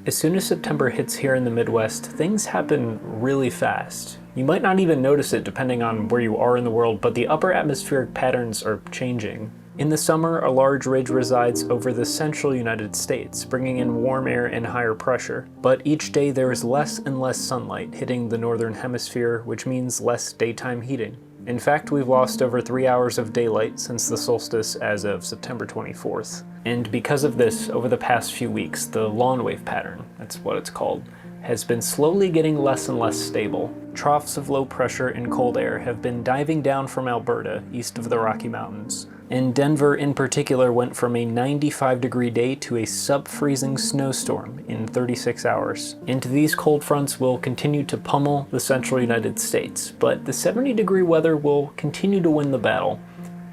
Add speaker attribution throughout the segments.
Speaker 1: As soon as September hits here in the Midwest, things happen really fast. You might not even notice it depending on where you are in the world, but the upper atmospheric patterns are changing. In the summer, a large ridge resides over the central United States, bringing in warm air and higher pressure. But each day there is less and less sunlight hitting the northern hemisphere, which means less daytime heating. In fact, we've lost over 3 hours of daylight since the solstice as of September 24th. And because of this, over the past few weeks, the lawn wave pattern, that's what it's called, has been slowly getting less and less stable. Troughs of low pressure and cold air have been diving down from Alberta, east of the Rocky Mountains. And Denver in particular went from a 95-degree day to a sub-freezing snowstorm in 36 hours. And these cold fronts will continue to pummel the central United States, but the 70-degree weather will continue to win the battle,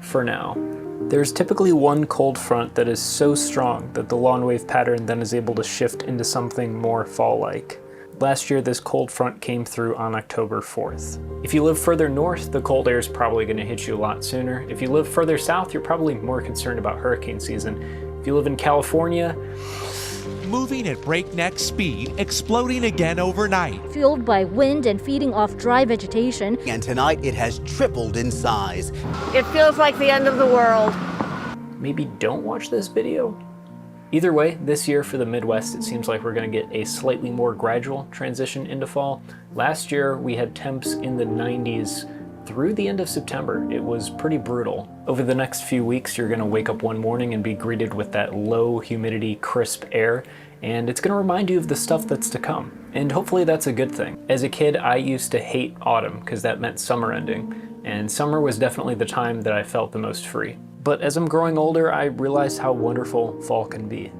Speaker 1: for now. There's typically one cold front that is so strong that the lawn wave pattern then is able to shift into something more fall-like. Last year, this cold front came through on October 4th. If you live further north, the cold air is probably going to hit you a lot sooner. If you live further south, you're probably more concerned about hurricane season. If you live in California,
Speaker 2: moving at breakneck speed, exploding again overnight.
Speaker 3: Fueled by wind and feeding off dry vegetation.
Speaker 4: And tonight it has tripled in size.
Speaker 5: It feels like the end of the world.
Speaker 1: Maybe don't watch this video. Either way, this year for the Midwest, it seems like we're going to get a slightly more gradual transition into fall. Last year, we had temps in the 90s through the end of September. It was pretty brutal. Over the next few weeks, you're going to wake up one morning and be greeted with that low humidity, crisp air, and it's going to remind you of the stuff that's to come. And hopefully that's a good thing. As a kid, I used to hate autumn because that meant summer ending, and summer was definitely the time that I felt the most free. But as I'm growing older, I realized how wonderful fall can be.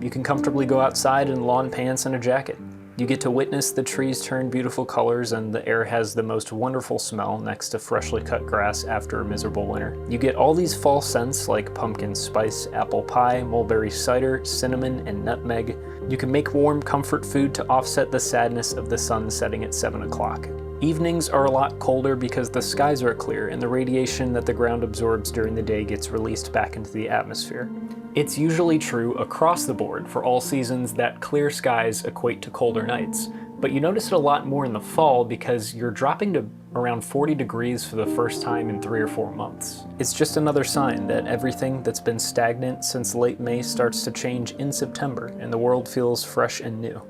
Speaker 1: You can comfortably go outside in lawn pants and a jacket. You get to witness the trees turn beautiful colors, and the air has the most wonderful smell next to freshly cut grass after a miserable winter. You get all these fall scents like pumpkin spice, apple pie, mulberry cider, cinnamon, and nutmeg. You can make warm comfort food to offset the sadness of the sun setting at 7 o'clock. Evenings are a lot colder because the skies are clear and the radiation that the ground absorbs during the day gets released back into the atmosphere. It's usually true across the board for all seasons that clear skies equate to colder nights, but you notice it a lot more in the fall because you're dropping to around 40 degrees for the first time in 3 or 4 months. It's just another sign that everything that's been stagnant since late May starts to change in September and the world feels fresh and new.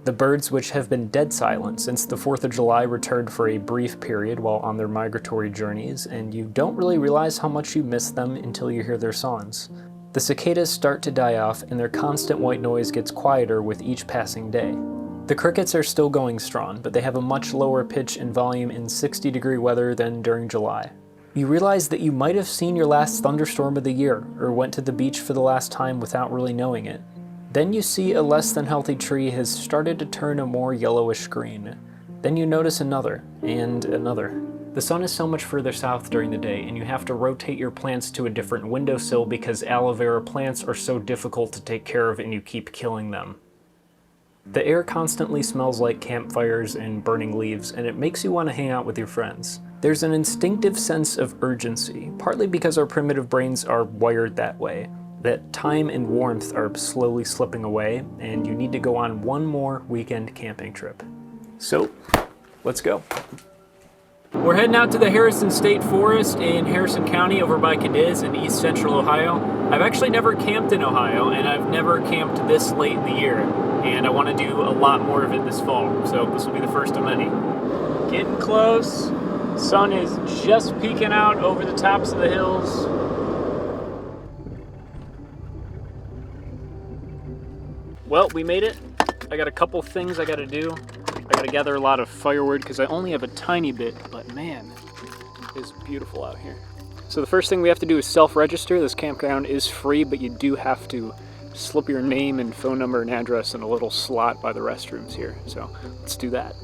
Speaker 1: The birds, which have been dead silent since the 4th of July, returned for a brief period while on their migratory journeys, and you don't really realize how much you miss them until you hear their songs. The cicadas start to die off, and their constant white noise gets quieter with each passing day. The crickets are still going strong, but they have a much lower pitch and volume in 60-degree weather than during July. You realize that you might have seen your last thunderstorm of the year, or went to the beach for the last time without really knowing it. Then you see a less than healthy tree has started to turn a more yellowish green. Then you notice another, and another. The sun is so much further south during the day, and you have to rotate your plants to a different windowsill because aloe vera plants are so difficult to take care of and you keep killing them. The air constantly smells like campfires and burning leaves, and it makes you want to hang out with your friends. There's an instinctive sense of urgency, partly because our primitive brains are wired that way. That time and warmth are slowly slipping away, and you need to go on one more weekend camping trip. So, let's go. We're heading out to the Harrison State Forest in Harrison County over by Cadiz in east central Ohio. I've actually never camped in Ohio, and I've never camped this late in the year, and I want to do a lot more of it this fall, so this will be the first of many. Getting close. Sun is just peeking out over the tops of the hills. Well, we made it. I got a couple things I gotta do. I gotta gather a lot of firewood because I only have a tiny bit, but man, it's beautiful out here. So the first thing we have to do is self-register. This campground is free, but you do have to slip your name and phone number and address in a little slot by the restrooms here. So let's do that.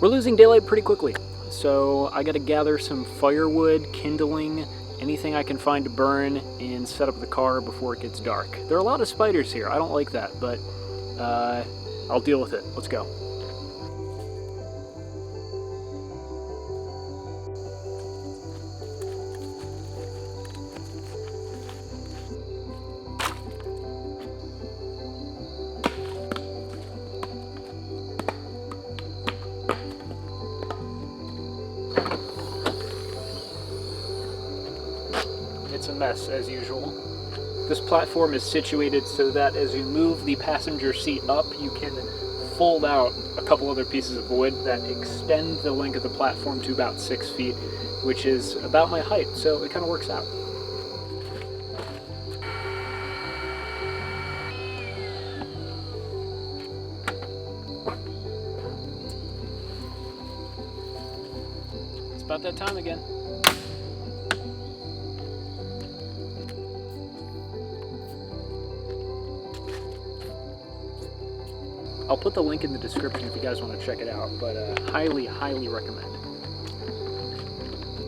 Speaker 1: We're losing daylight pretty quickly, so I gotta gather some firewood, kindling, anything I can find to burn, and set up the car before it gets dark. There are a lot of spiders here. I don't like that, but I'll deal with it. Let's go. mess as usual. This platform is situated so that as you move the passenger seat up, you can fold out a couple other pieces of wood that extend the length of the platform to about 6 feet, which is about my height, so it kind of works out. It's about that time again. I'll put the link in the description if you guys want to check it out, but highly, highly recommend.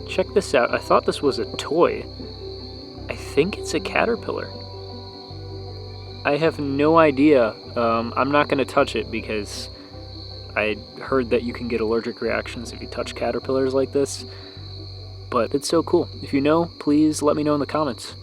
Speaker 1: Check this out. I thought this was a toy. I think it's a caterpillar. I have no idea. I'm not going to touch it because I heard that you can get allergic reactions if you touch caterpillars like this, but it's so cool. If you know, please let me know in the comments.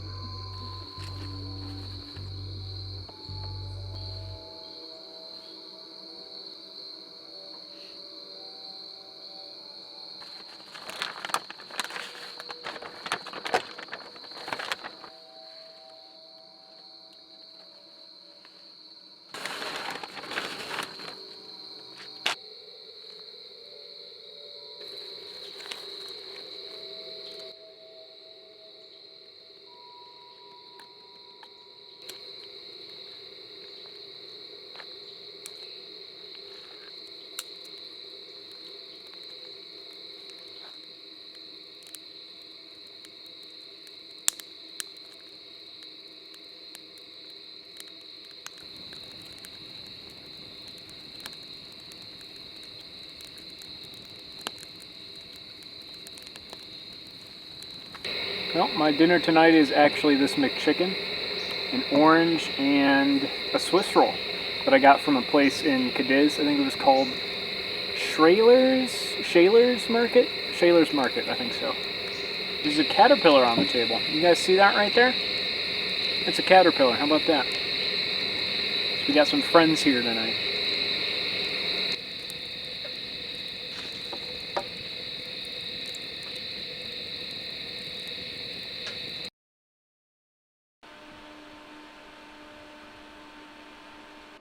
Speaker 1: Well, my dinner tonight is actually this McChicken, an orange, and a Swiss roll that I got from a place in Cadiz. I think it was called Shaler's Market? Shaler's Market, I think so. There's a caterpillar on the table. You guys see that right there? It's a caterpillar. How about that? So we got some friends here tonight.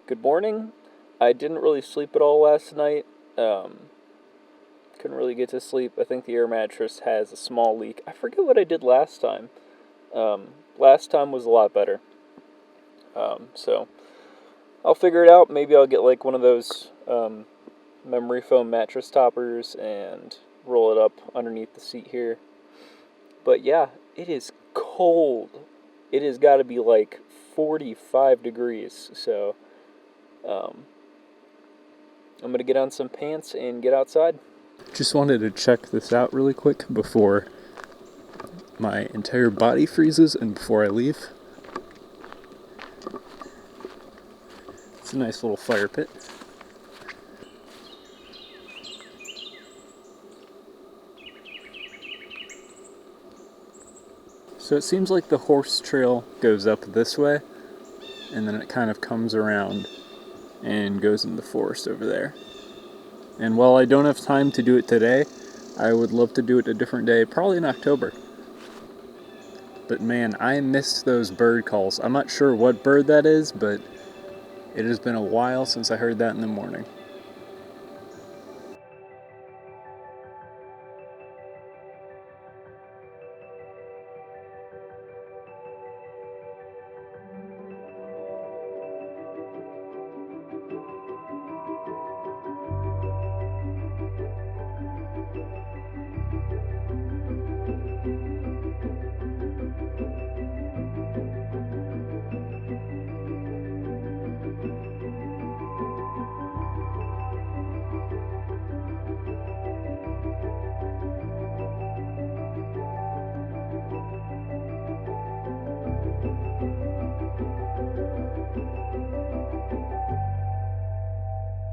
Speaker 1: Good morning. I didn't really sleep at all last night. Couldn't really get to sleep. I think the air mattress has a small leak. I forget what I did last time. Last time was a lot better. So I'll figure it out. Maybe I'll get like one of those memory foam mattress toppers and roll it up underneath the seat here. But yeah, it is cold. It has got to be like 45 degrees. So I'm gonna get on some pants and get outside. Just wanted to check this out really quick before my entire body freezes and before I leave. It's a nice little fire pit. So it seems like the horse trail goes up this way, and then it kind of comes around and goes in the forest over there. And while I don't have time to do it today, I would love to do it a different day, probably in October. But man, I missed those bird calls. I'm not sure what bird that is, but it has been a while since I heard that in the morning.